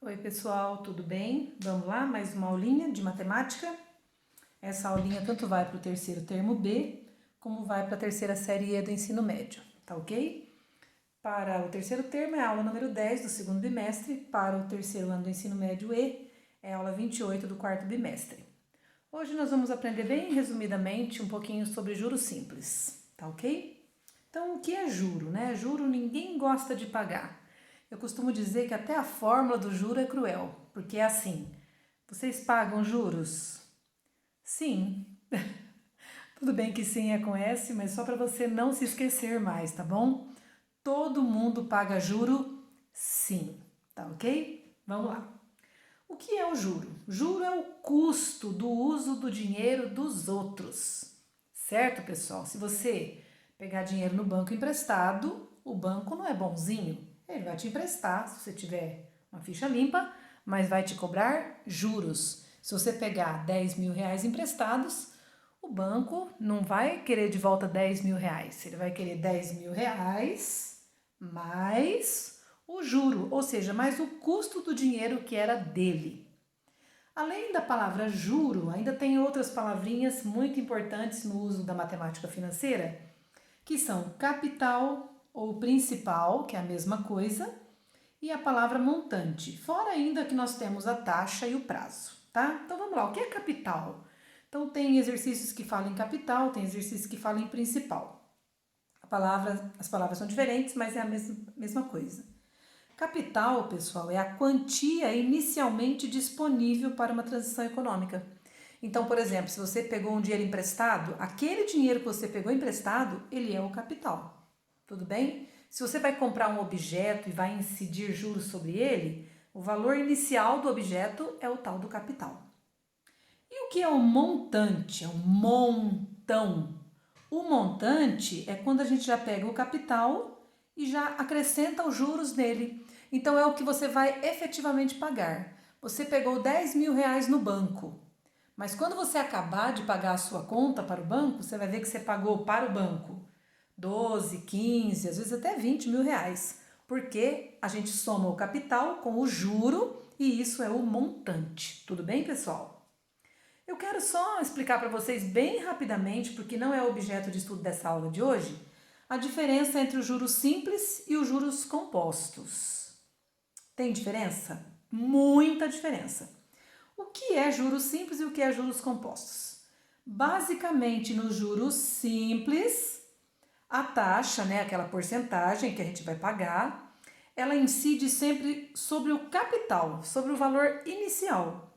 Oi pessoal, tudo bem? Vamos lá, mais uma aulinha de matemática. Essa aulinha tanto vai para o terceiro termo B, como vai para a terceira série E do ensino médio, tá ok? Para o terceiro termo é a aula número 10 do segundo bimestre, para o terceiro ano do ensino médio E é a aula 28 do quarto bimestre. Hoje nós vamos aprender bem resumidamente um pouquinho sobre juros simples, tá ok? Então o que é juro, né? Juro ninguém gosta de pagar. Eu costumo dizer que até a fórmula do juro é cruel, porque é assim: vocês pagam juros? Sim. Tudo bem que sim é com S, mas só para você não se esquecer mais, tá bom? Todo mundo paga juro? Sim, tá ok? Vamos lá. O que é o juro? Juro é o custo do uso do dinheiro dos outros, certo, pessoal? Se você pegar dinheiro no banco emprestado, o banco não é bonzinho. Ele vai te emprestar se você tiver uma ficha limpa, mas vai te cobrar juros. Se você pegar 10 mil reais emprestados, o banco não vai querer de volta 10 mil reais. Ele vai querer 10 mil reais mais o juro, ou seja, mais o custo do dinheiro que era dele. Além da palavra juro, ainda tem outras palavrinhas muito importantes no uso da matemática financeira, que são capital ou principal, que é a mesma coisa, e a palavra montante. Fora ainda que nós temos a taxa e o prazo, tá? Então vamos lá, o que é capital? Então tem exercícios que falam em capital, tem exercícios que falam em principal. As palavras são diferentes, mas é a mesma coisa. Capital, pessoal, é a quantia inicialmente disponível para uma transação econômica. Então, por exemplo, se você pegou um dinheiro emprestado, aquele dinheiro que você pegou emprestado, ele é o capital. Tudo bem? Se você vai comprar um objeto e vai incidir juros sobre ele, o valor inicial do objeto é o tal do capital. E o que é o montante? É um montão. O montante é quando a gente já pega o capital e já acrescenta os juros nele. Então é o que você vai efetivamente pagar. Você pegou 10 mil reais no banco, mas quando você acabar de pagar a sua conta para o banco, você vai ver que você pagou para o banco 12, 15, às vezes até 20 mil reais, porque a gente soma o capital com o juro e isso é o montante. Tudo bem, pessoal? Eu quero só explicar para vocês bem rapidamente, porque não é objeto de estudo dessa aula de hoje, a diferença entre os juros simples e os juros compostos. Tem diferença? Muita diferença. O que é juros simples e o que é juros compostos? Basicamente, nos juros simples, a taxa, né, aquela porcentagem que a gente vai pagar, ela incide sempre sobre o capital, sobre o valor inicial.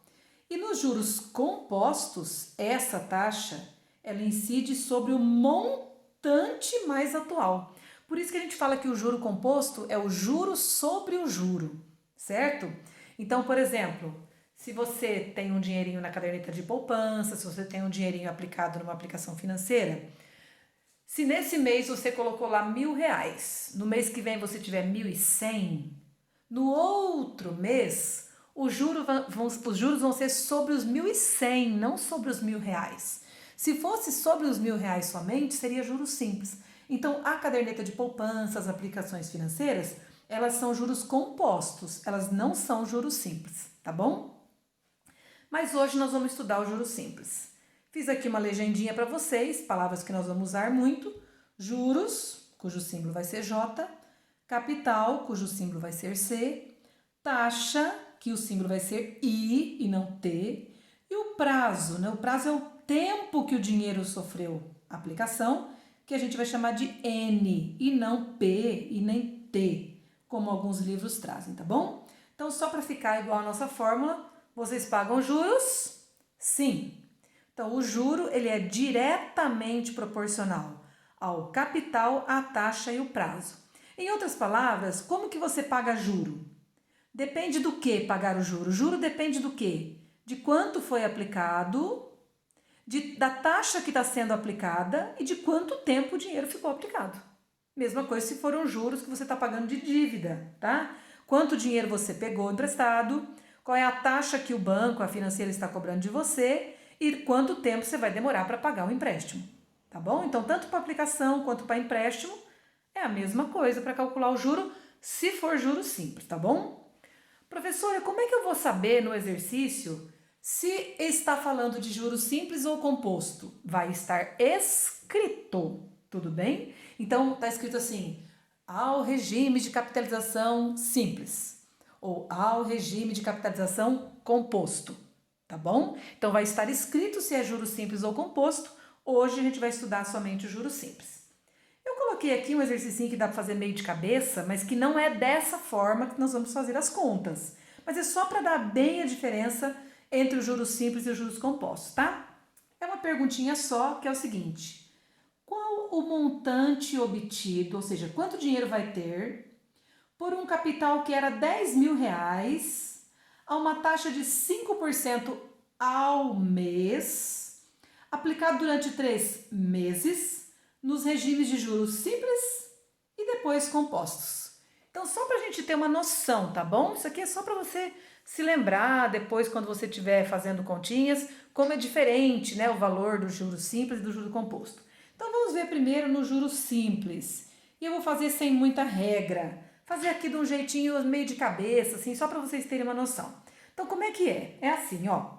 E nos juros compostos, essa taxa, ela incide sobre o montante mais atual. Por isso que a gente fala que o juro composto é o juro sobre o juro, certo? Então, por exemplo, se você tem um dinheirinho na caderneta de poupança, se você tem um dinheirinho aplicado numa aplicação financeira, se nesse mês você colocou lá 1.000 reais, no mês que vem você tiver 1.100, no outro mês os juros vão ser sobre os 1.100, não sobre os 1.000 reais. Se fosse sobre os 1.000 reais somente, seria juros simples. Então, a caderneta de poupança, as aplicações financeiras, elas são juros compostos, elas não são juros simples, tá bom? Mas hoje nós vamos estudar o juros simples. Fiz aqui uma legendinha para vocês, palavras que nós vamos usar muito: juros, cujo símbolo vai ser J, capital, cujo símbolo vai ser C, taxa, que o símbolo vai ser I e não T, e o prazo, né? O prazo é o tempo que o dinheiro sofreu aplicação, que a gente vai chamar de N e não P e nem T, como alguns livros trazem, tá bom? Então, só para ficar igual a nossa fórmula, vocês pagam juros? Sim. Então, o juro ele é diretamente proporcional ao capital, à taxa e o prazo. Em outras palavras, como que você paga juro? Depende do que pagar o juro? O juro depende do que? De quanto foi aplicado, da taxa que está sendo aplicada e de quanto tempo o dinheiro ficou aplicado. Mesma coisa se foram juros que você está pagando de dívida, tá? Quanto dinheiro você pegou emprestado, qual é a taxa que o banco, a financeira está cobrando de você e quanto tempo você vai demorar para pagar o empréstimo, tá bom? Então, tanto para aplicação quanto para empréstimo, é a mesma coisa para calcular o juro, se for juro simples, tá bom? Professora, como é que eu vou saber no exercício se está falando de juros simples ou composto? Vai estar escrito, tudo bem? Então, está escrito assim, ao regime de capitalização simples ou ao regime de capitalização composto, tá bom? Então, vai estar escrito se é juros simples ou composto. Hoje a gente vai estudar somente o juros simples. Eu coloquei aqui um exercício que dá para fazer meio de cabeça, mas que não é dessa forma que nós vamos fazer as contas. Mas é só para dar bem a diferença entre os juros simples e os juros compostos, tá? É uma perguntinha só, que é o seguinte. Qual o montante obtido, ou seja, quanto dinheiro vai ter, por um capital que era 10 mil reais, a uma taxa de 5% ao mês, aplicado durante 3 meses, nos regimes de juros simples e depois compostos. Então, só para a gente ter uma noção, tá bom? Isso aqui é só para você se lembrar depois, quando você estiver fazendo continhas, como é diferente, né, o valor do juro simples e do juro composto. Então, vamos ver primeiro no juro simples. E eu vou fazer sem muita regra. Fazer aqui de um jeitinho meio de cabeça, assim, só para vocês terem uma noção. Então, como é que é? É assim, ó.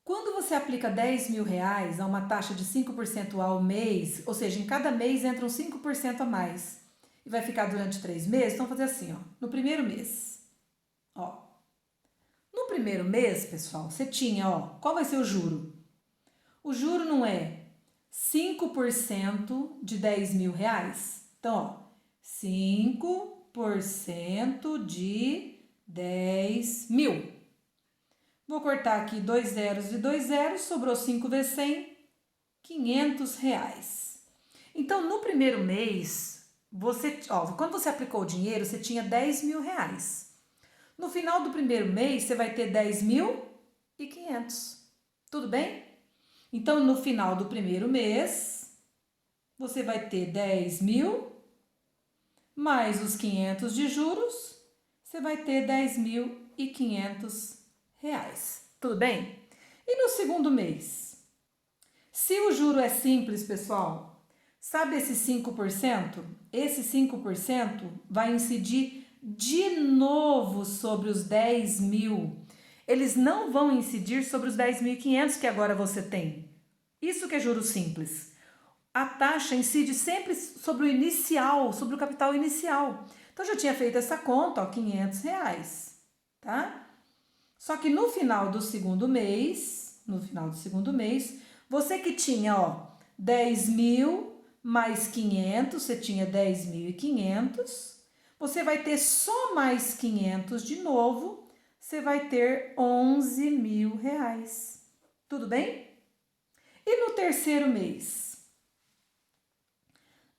Quando você aplica 10 mil reais a uma taxa de 5% ao mês, ou seja, em cada mês entram 5% a mais, e vai ficar durante 3 meses, então fazer assim, ó, no primeiro mês, ó. No primeiro mês, pessoal, você tinha, ó, qual vai ser o juro? O juro não é 5% de 10 mil reais? Então, ó, 5% de 10 mil. Vou cortar aqui 2 zeros e 2 zeros, sobrou 5 vezes 100, 500 reais. Então, no primeiro mês, quando você aplicou o dinheiro, você tinha 10 mil reais. No final do primeiro mês, você vai ter 10.500. Tudo bem? Então, no final do primeiro mês, você vai ter 10 mil, mais os 500 de juros, você vai ter 10.500 reais. Tudo bem? E no segundo mês? Se o juro é simples, pessoal, sabe esse 5%? Esse 5% vai incidir de novo sobre os 10 mil. Eles não vão incidir sobre os 10.500 que agora você tem. Isso que é juro simples. A taxa incide sempre sobre o inicial, sobre o capital inicial. Então, eu já tinha feito essa conta, ó, 500 reais, tá? Só que no final do segundo mês, você que tinha, ó, 10 mil mais 500, você tinha 10.500, você vai ter só mais 500 de novo, você vai ter 11 mil reais. Tudo bem? E no terceiro mês?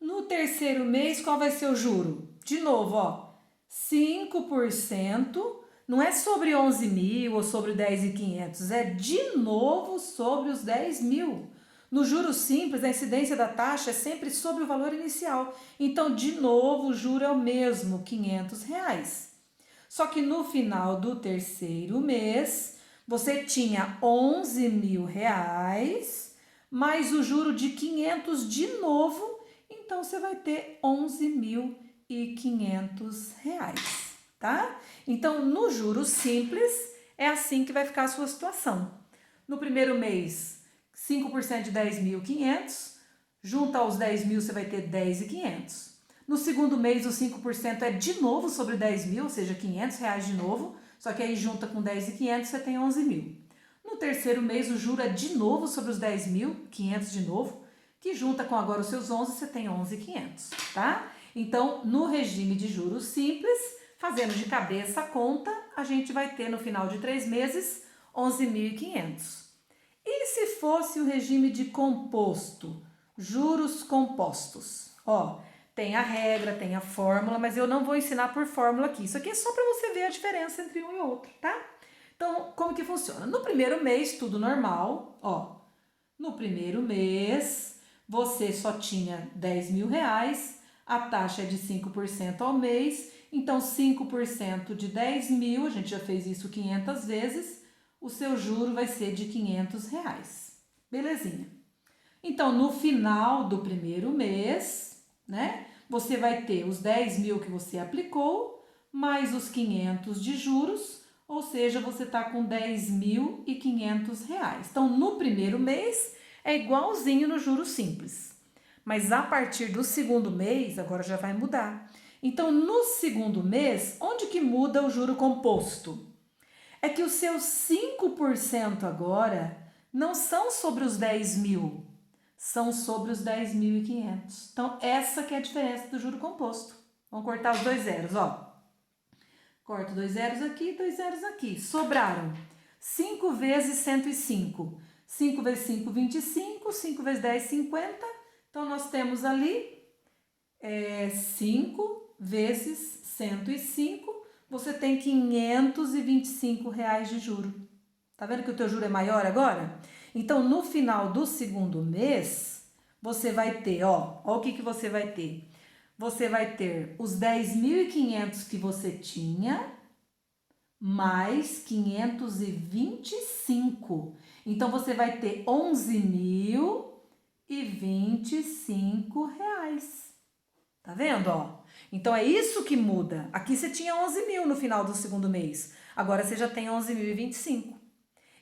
No terceiro mês, qual vai ser o juro? De novo, ó, 5%. Não é sobre 11 mil ou sobre 10.500, é de novo sobre os 10 mil. No juro simples, a incidência da taxa é sempre sobre o valor inicial. Então, de novo, o juro é o mesmo, 500 reais. Só que no final do terceiro mês, você tinha 11 mil reais, mais o juro de 500 de novo, então você vai ter 11.500 reais. Tá? Então, no juros simples, é assim que vai ficar a sua situação. No primeiro mês, 5% de 10.500, junto aos 10 mil, você vai ter 10.500. No segundo mês, o 5% é de novo sobre 10 mil, ou seja, 500 reais de novo, só que aí junta com 10.500, você tem 11 mil. No terceiro mês, o juro é de novo sobre os 10 mil, 500 de novo, que junta com agora os seus 11, você tem 11.500, tá? Então, no regime de juros simples, fazendo de cabeça a conta, a gente vai ter no final de 3 meses 11.500. E se fosse o regime de composto, juros compostos? Ó, tem a regra, tem a fórmula, mas eu não vou ensinar por fórmula aqui. Isso aqui é só para você ver a diferença entre um e outro, tá? Então, como que funciona? No primeiro mês, tudo normal, ó. No primeiro mês, você só tinha 10 mil reais, a taxa é de 5% ao mês. Então, 5% de 10 mil, a gente já fez isso 500 vezes, o seu juro vai ser de 500 reais. Belezinha. Então, no final do primeiro mês, né, você vai ter os 10 mil que você aplicou, mais os 500 de juros, ou seja, você está com R$10.500. Então, no primeiro mês, é igualzinho no juro simples. Mas a partir do segundo mês, agora já vai mudar. Então, no segundo mês, onde que muda o juro composto? É que os seus 5% agora não são sobre os 10.000, são sobre os 10.500. Então, essa que é a diferença do juro composto. Vamos cortar os dois zeros, ó. Corto 2 zeros aqui, 2 zeros aqui. Sobraram 5 vezes 105. 5 vezes 5, 25. 5 vezes 10, 50. Então, nós temos ali 5 vezes 105. Você tem R$525 de juro. Tá vendo que o teu juro é maior agora? Então, no final do segundo mês, você vai ter, ó o que você vai ter. Você vai ter os 10.500 que você tinha, mais 525. Então, você vai ter R$11.025. Tá vendo, ó? Então, é isso que muda. Aqui você tinha 11.000 no final do segundo mês. Agora, você já tem 11.025.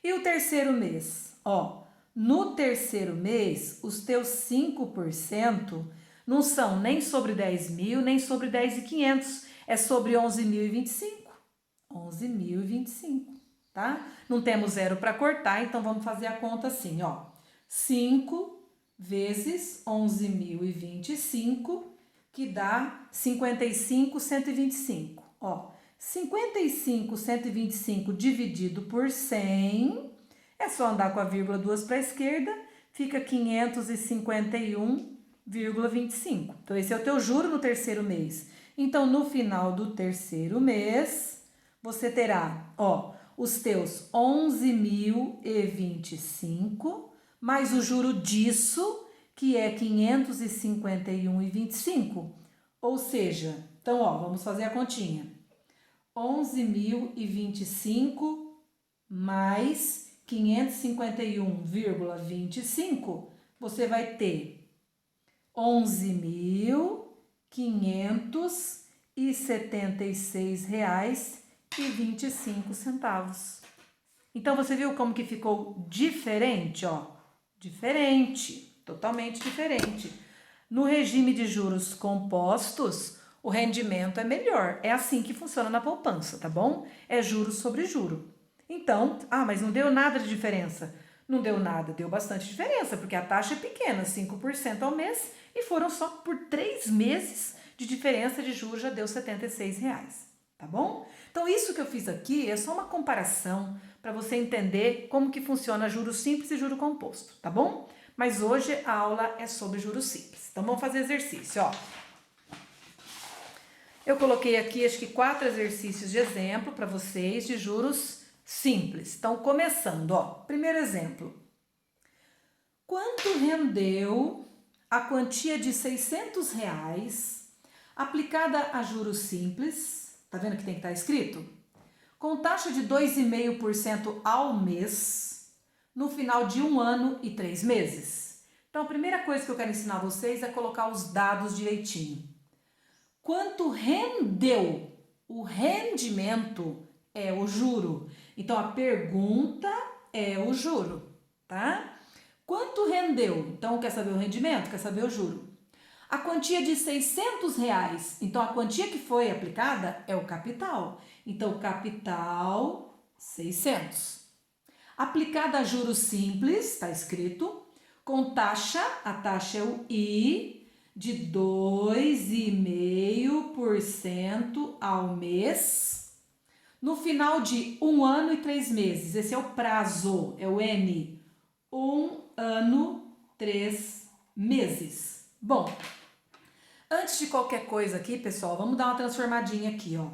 E o terceiro mês? Ó, no terceiro mês, os teus 5% não são nem sobre 10.000, nem sobre 10.500. É sobre 11.025. 11.025, tá? Não temos zero para cortar, então vamos fazer a conta assim, ó. 5 vezes 11.025, que dá 55.125. Ó, 55.125 dividido por 100, é só andar com a vírgula 2 para a esquerda, fica 551,25. Então, esse é o teu juro no terceiro mês. Então, no final do terceiro mês, você terá, ó, os teus 11.025, mais o juro disso, que é 551,25. Ou seja, então, ó, vamos fazer a continha. 11.025 mais 551,25, você vai ter R$11.576,25. Então, você viu como que ficou diferente, ó? Diferente, totalmente diferente. No regime de juros compostos, o rendimento é melhor. É assim que funciona na poupança, tá bom? É juros sobre juro. Então, mas não deu nada de diferença. Não deu nada, deu bastante diferença, porque a taxa é pequena, 5% ao mês, e foram só por 3 meses de diferença de juros, já deu R$76, tá bom? Então, isso que eu fiz aqui é só uma comparação para você entender como que funciona juros simples e juro composto, tá bom? Mas hoje a aula é sobre juros simples. Então, vamos fazer exercício, ó. Eu coloquei aqui, acho que 4 exercícios de exemplo para vocês de juros simples. Então, começando, ó. Primeiro exemplo. Quanto rendeu a quantia de R$600 aplicada a juros simples? Tá vendo que tem que estar escrito? Com taxa de 2,5% ao mês, no final de 1 ano e 3 meses. Então, a primeira coisa que eu quero ensinar vocês é colocar os dados direitinho. Quanto rendeu? O rendimento é o juro. Então, a pergunta é o juro, tá? Quanto rendeu? Então, quer saber o rendimento? Quer saber o juro? A quantia de R$600, então a quantia que foi aplicada é o capital. Então, capital 600. Aplicada a juros simples, está escrito, com taxa, a taxa é o I, de 2,5% ao mês, no final de 1 ano e 3 meses. Esse é o prazo, é o N. 1 ano, 3 meses. Bom, antes de qualquer coisa aqui, pessoal, vamos dar uma transformadinha aqui, ó.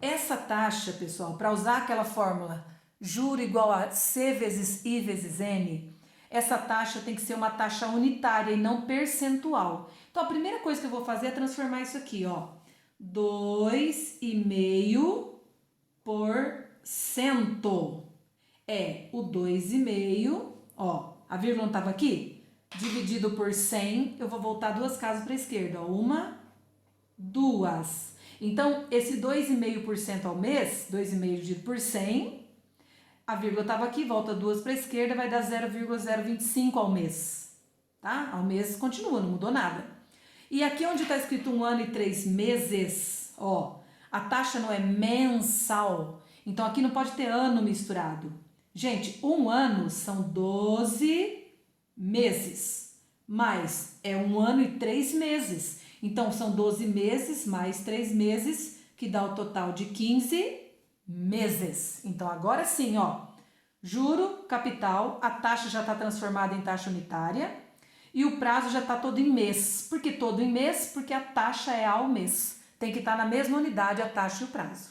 Essa taxa, pessoal, para usar aquela fórmula juro igual a C vezes I vezes N, essa taxa tem que ser uma taxa unitária e não percentual. Então, a primeira coisa que eu vou fazer é transformar isso aqui, ó. 2,5% é o 2,5%, ó, a vírgula não estava aqui? Dividido por 100, eu vou voltar 2 casas para a esquerda, ó. 1, 2. Então, esse 2,5% ao mês, 2,5 dividido por 100, a vírgula estava aqui, volta 2 para a esquerda, vai dar 0,025 ao mês, tá? Ao mês continua, não mudou nada. E aqui onde está escrito 1 ano e 3 meses, ó, a taxa não é mensal, então aqui não pode ter ano misturado. Gente, 1 ano são 12 meses, mas é 1 ano e 3 meses. Então, são 12 meses mais 3 meses, que dá o total de 15 meses. Então, agora sim, ó, juro, capital, a taxa já está transformada em taxa unitária e o prazo já está todo em mês. Por que todo em mês? Porque a taxa é ao mês. Tem que estar na mesma unidade a taxa e o prazo.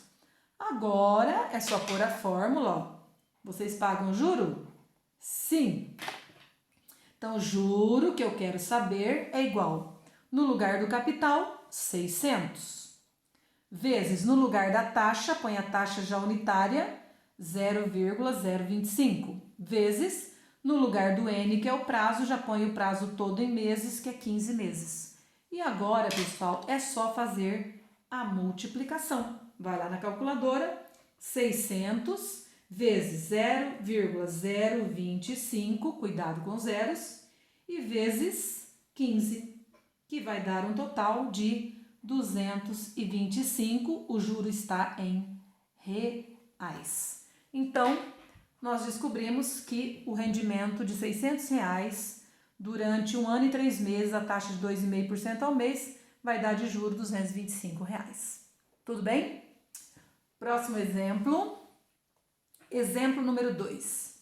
Agora, é só pôr a fórmula, ó. Vocês pagam juro? Sim. Então, juro que eu quero saber é igual, no lugar do capital, 600, vezes no lugar da taxa, põe a taxa já unitária, 0,025, vezes no lugar do N, que é o prazo, já põe o prazo todo em meses, que é 15 meses. E agora, pessoal, é só fazer a multiplicação. Vai lá na calculadora, 600 vezes 0,025, cuidado com zeros, e vezes 15, que vai dar um total de 225, o juro está em reais. Então, nós descobrimos que o rendimento de R$600 durante 1 ano e 3 meses, a taxa de 2,5% ao mês, vai dar de juro R$225. Tudo bem? Próximo exemplo. Exemplo número 2.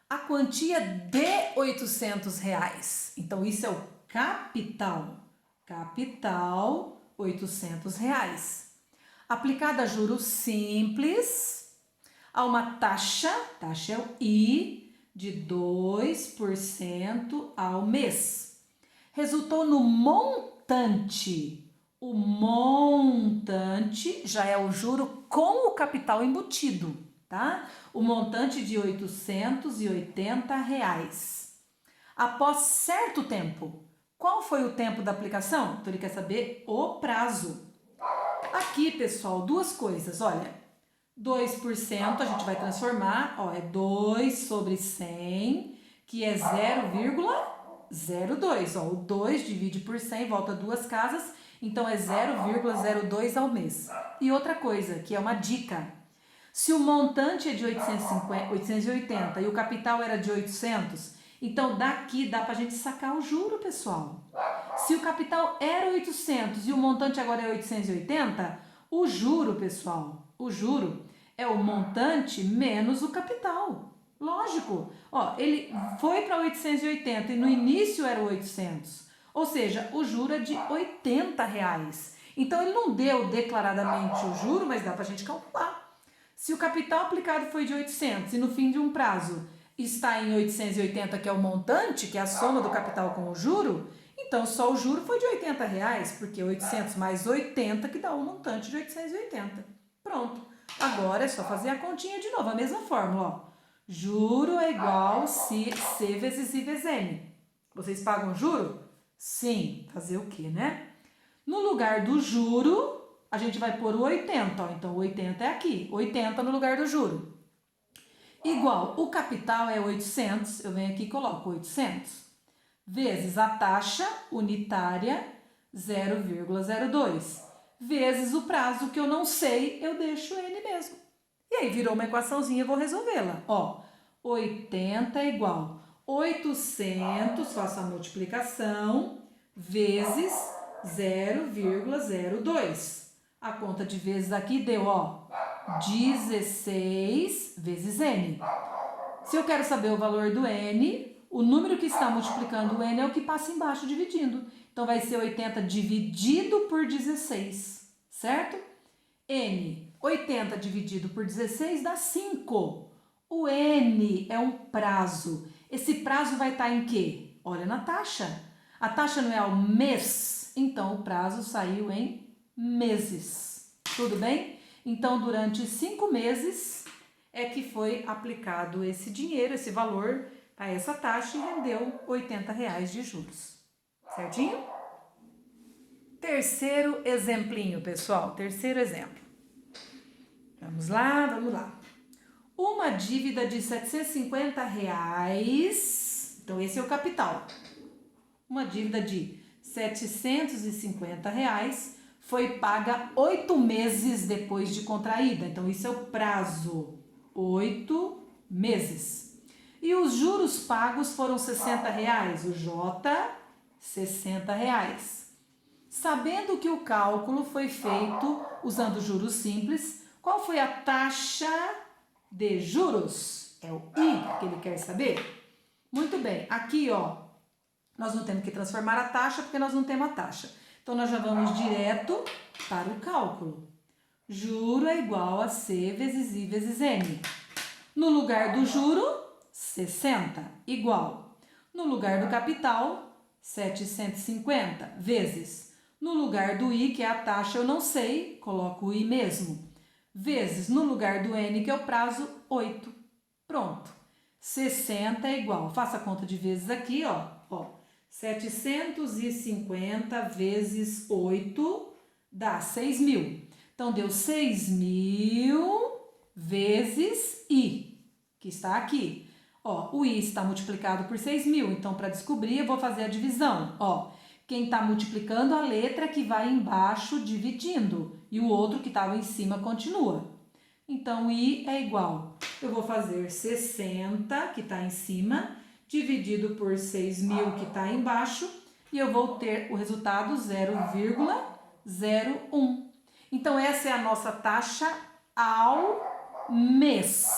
A quantia de R$800. Então, isso é o capital. Capital, R$800. Aplicada a juros simples, a uma taxa é o I, de 2% ao mês. Resultou no montante. O montante já é o juro com o capital embutido, tá? O montante de R$880. Após certo tempo. Qual foi o tempo da aplicação? Então, ele quer saber o prazo. Aqui, pessoal, duas coisas, olha. 2% a gente vai transformar, ó, é 2 sobre 100, que é 0,02. Ó, o 2 divide por 100, volta duas casas, então é 0,02 ao mês. E outra coisa, que é uma dica. Se o montante é de 880 e o capital era de 800, então daqui dá pra gente sacar o juro, pessoal. Se o capital era 800 e o montante agora é 880, o juro, pessoal, o juro é o montante menos o capital. Lógico. Ó, ele foi para 880 e no início era 800. Ou seja, o juro é de R$80. Então, ele não deu declaradamente o juro, mas dá pra gente calcular. Se o capital aplicado foi de 800 e no fim de um prazo está em 880, que é o montante, que é a soma do capital com o juro, então só o juro foi de R$80, porque 800 mais 80 que dá um montante de 880. Pronto. Agora é só fazer a continha de novo, a mesma fórmula, ó. Juro é igual C vezes I vezes N. Vocês pagam juro? Sim. Fazer o quê, né? No lugar do juro, a gente vai pôr o 80, ó. Então, o 80 é aqui. 80 no lugar do juro. Igual, o capital é 800, eu venho aqui e coloco 800, vezes a taxa unitária, 0,02, vezes o prazo que eu não sei, eu deixo N mesmo. E aí, virou uma equaçãozinha, eu vou resolvê-la. Ó, 80 é igual 800, faço a multiplicação, vezes 0,02. A conta de vezes aqui deu, ó, 16 vezes N. Se eu quero saber o valor do N, o número que está multiplicando o N é o que passa embaixo dividindo. Então, vai ser 80 dividido por 16, certo? N, 80 dividido por 16 dá 5. O N é um prazo. Esse prazo vai estar em quê? Olha na taxa. A taxa não é ao mês, então o prazo saiu em meses. Tudo bem? Então, durante 5 meses é que foi aplicado esse dinheiro, esse valor, para essa taxa e rendeu R$80 de juros. Certinho? Terceiro exemplinho, pessoal. Terceiro exemplo. Vamos lá, vamos lá. Uma dívida de R$750, então esse é o capital. Uma dívida de R$750 foi paga 8 meses depois de contraída. Então isso é o prazo, 8 meses. E os juros pagos foram R$60, o J, R$60. Sabendo que o cálculo foi feito usando juros simples, qual foi a taxa de juros? É o I que ele quer saber. Muito bem, aqui ó, nós não temos que transformar a taxa porque nós não temos a taxa. Então nós já vamos direto para o cálculo. Juro é igual a C vezes I vezes N. No lugar do juro, 60, igual. No lugar do capital, 750 vezes. No lugar do I, que é a taxa, eu não sei, coloco o I mesmo. Vezes, no lugar do N, que é o prazo, 8. Pronto. 60 é igual. Faça a conta de vezes aqui, ó. 750 vezes 8 dá 6.000. Então, deu 6.000 vezes I, que está aqui. Ó, o I está multiplicado por 6.000. Então, para descobrir, eu vou fazer a divisão. Ó, quem está multiplicando a letra que vai embaixo dividindo. E o outro que estava em cima continua. Então, I é igual. Eu vou fazer 60, que está em cima, dividido por 6.000, que está embaixo. E eu vou ter o resultado 0,01. Então, essa é a nossa taxa ao mês.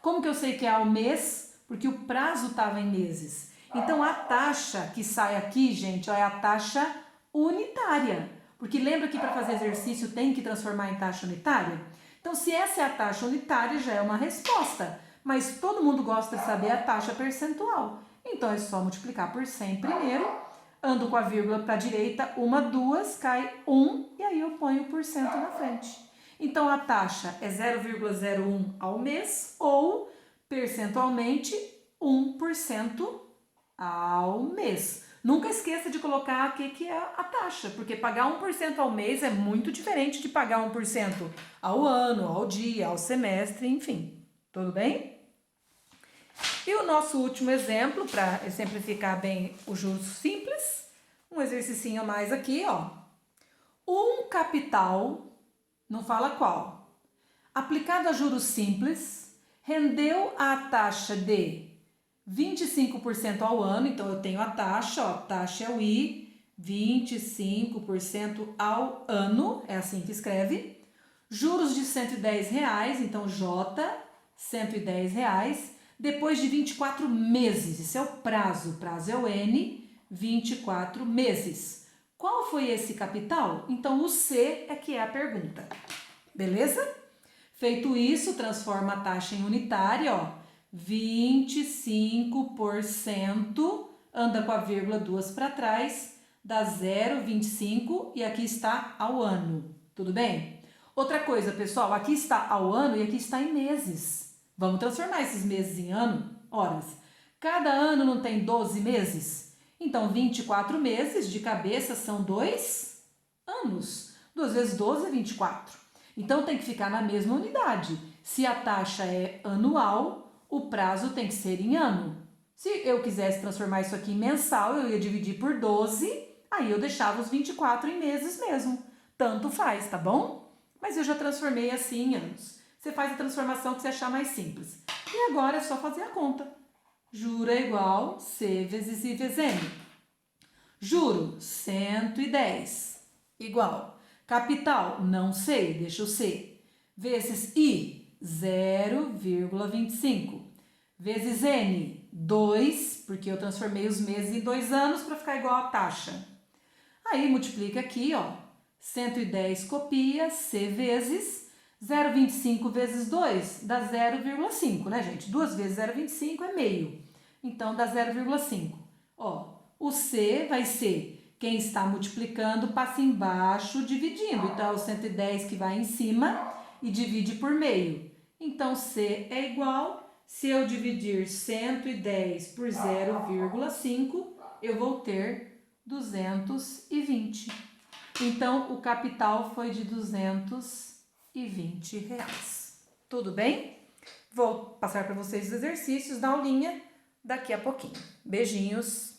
Como que eu sei que é ao mês? Porque o prazo estava em meses. Então, a taxa que sai aqui, gente, ó, é a taxa unitária. Porque lembra que para fazer exercício tem que transformar em taxa unitária? Então, se essa é a taxa unitária, já é uma resposta. Mas todo mundo gosta de saber a taxa percentual. Então, é só multiplicar por 100 primeiro. Ando com a vírgula para a direita, 1, 2, cai 1, e aí eu ponho o porcento na frente. Então, a taxa é 0,01 ao mês ou, percentualmente, 1% ao mês. Nunca esqueça de colocar aqui que é a taxa, porque pagar 1% ao mês é muito diferente de pagar 1% ao ano, ao dia, ao semestre, enfim. Tudo bem? E o nosso último exemplo, para exemplificar bem o juros simples, um exercício a mais aqui, ó. Um capital, não fala qual, aplicado a juros simples, rendeu a taxa de 25% ao ano, então eu tenho a taxa, ó, taxa é o I, 25% ao ano, é assim que escreve. Juros de R$110, então J, R$110, depois de 24 meses, esse é o prazo é o N, 24 meses. Qual foi esse capital? Então o C é que é a pergunta, beleza? Feito isso, transforma a taxa em unitária, ó, 25%, anda com a vírgula 2 para trás, dá 0,25 e aqui está ao ano, tudo bem? Outra coisa, pessoal, aqui está ao ano e aqui está em meses. Vamos transformar esses meses em ano, horas. Cada ano não tem 12 meses? Então, 24 meses de cabeça são 2 anos. 2 vezes 12 é 24. Então, tem que ficar na mesma unidade. Se a taxa é anual, o prazo tem que ser em ano. Se eu quisesse transformar isso aqui em mensal, eu ia dividir por 12, aí eu deixava os 24 em meses mesmo. Tanto faz, tá bom? Mas eu já transformei assim em anos. Você faz a transformação que você achar mais simples. E agora é só fazer a conta. Juro é igual C vezes I vezes N. Juro, 110, igual. Capital, não sei, deixa o C. Vezes I, 0,25. Vezes N, 2, porque eu transformei os meses em 2 anos para ficar igual a taxa. Aí multiplica aqui, ó. 110 copia, C vezes 0,25 vezes 2 dá 0,5, né, gente? 2 vezes 0,25 é meio. Então, dá 0,5. Ó, o C vai ser quem está multiplicando, passa embaixo dividindo. Então, é o 110 que vai em cima e divide por meio. Então, C é igual, se eu dividir 110 por 0,5, eu vou ter 220. Então, o capital foi de R$220. Tudo bem? Vou passar para vocês os exercícios da aulinha daqui a pouquinho. Beijinhos!